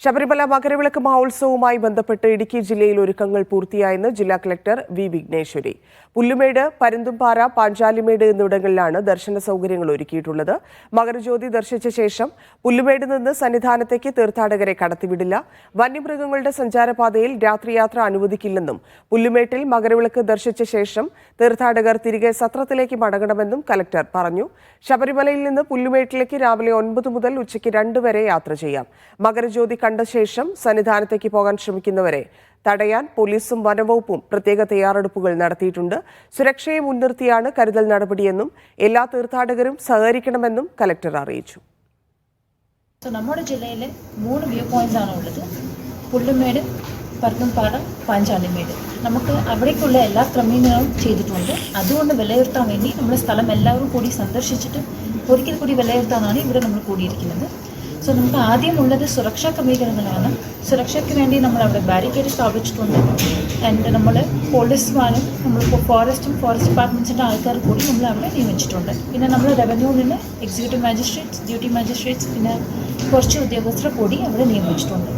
ശബരിമല മകരവിളക്ക് മഹോത്സവവുമായി ബന്ധപ്പെട്ട് ഇടുക്കി ജില്ലയിൽ ഒരുക്കങ്ങൾ പൂർത്തിയായെന്ന് ജില്ലാ കളക്ടർ വി വിഘ്നേശ്വരി. പുല്ലുമേട്, പരുന്തുംപാറ, പാഞ്ചാലിമേട് എന്നിവിടങ്ങളിലാണ് ദർശന സൗകര്യങ്ങൾ ഒരുക്കിയിട്ടുള്ളത്. മകരജ്യോതി ദർശിച്ച ശേഷം പുല്ലുമേട് നിന്ന് സന്നിധാനത്തേക്ക് തീർത്ഥാടകരെ കടത്തിവിടില്ല. വന്യമൃഗങ്ങളുടെ സഞ്ചാരപാതയിൽ രാത്രിയാത്ര അനുവദിക്കില്ലെന്നും പുല്ലുമേട്ടിൽ മകരവിളക്ക് ദർശിച്ച ശേഷം തീർത്ഥാടകർ തിരികെ സത്രത്തിലേക്ക് മടങ്ങണമെന്നും കലക്ടർ പറഞ്ഞു. ശബരിമലയിൽ നിന്ന് പുല്ലുമേട്ടിലേക്ക് രാവിലെ 9 മുതൽ ഉച്ചയ്ക്ക് 2 വരെ യാത്ര ചെയ്യാം. മകരജ്യോതി കണ്ട ശേഷം സന്നിധാനത്തേക്ക് പോകാൻ ശ്രമിക്കുന്നവരെ തടയാൻ പോലീസും വനവകുപ്പും പ്രത്യേക തയ്യാറെടുപ്പുകൾ നടത്തിയിട്ടുണ്ട്. സുരക്ഷയെ മുൻനിർത്തിയാണ് കരുതൽ നടപടിയെന്നും എല്ലാ തീർത്ഥാടകരും സഹകരിക്കണമെന്നും കലക്ടർ അറിയിച്ചു. നമ്മുടെ ജില്ലയിൽ 3 വ്യൂ പോയിന്റ്സ് ആണ് ഉള്ളത്. പുല്ലുമേട്, പരുന്തുംപാറ, പാഞ്ചാലിമേട്. നമുക്ക് അവിടേക്കുള്ള എല്ലാ ക്രമീകരണവും ചെയ്തിട്ടുണ്ട്. അതുകൊണ്ട് വിലയിരുത്താൻ വേണ്ടി നമ്മുടെ സ്ഥലം എല്ലാവരും കൂടി സന്ദർശിച്ചിട്ട് ഒരിക്കൽ കൂടി വിലയിരുത്താനാണ് ഇവിടെ നമ്മൾ കൂടിയിരിക്കുന്നത്. നമുക്ക് ആദ്യമുള്ളത് സുരക്ഷാ ക്രമീകരണങ്ങളാണ്. സുരക്ഷയ്ക്ക് വേണ്ടി നമ്മൾ അവിടെ ബാരിക്കേഡ് സ്ഥാപിച്ചിട്ടുണ്ട്. ആൻഡ് നമ്മൾ പോലീസുമാരും നമ്മളിപ്പോൾ ഫോറസ്റ്റ് ഡിപ്പാർട്ട്മെൻറ്റ്സിൻ്റെ ആൾക്കാർ കൂടി നമ്മൾ അവിടെ നിയമിച്ചിട്ടുണ്ട്. പിന്നെ നമ്മൾ റവന്യൂവിൽ നിന്ന് എക്സിക്യൂട്ടീവ് മാജിസ്ട്രേറ്റ്സ്, ഡ്യൂട്ടി മാജിസ്ട്രേറ്റ്സ്, പിന്നെ കുറച്ച് ഉദ്യോഗസ്ഥരെ കൂടി അവിടെ നിയമിച്ചിട്ടുണ്ട്.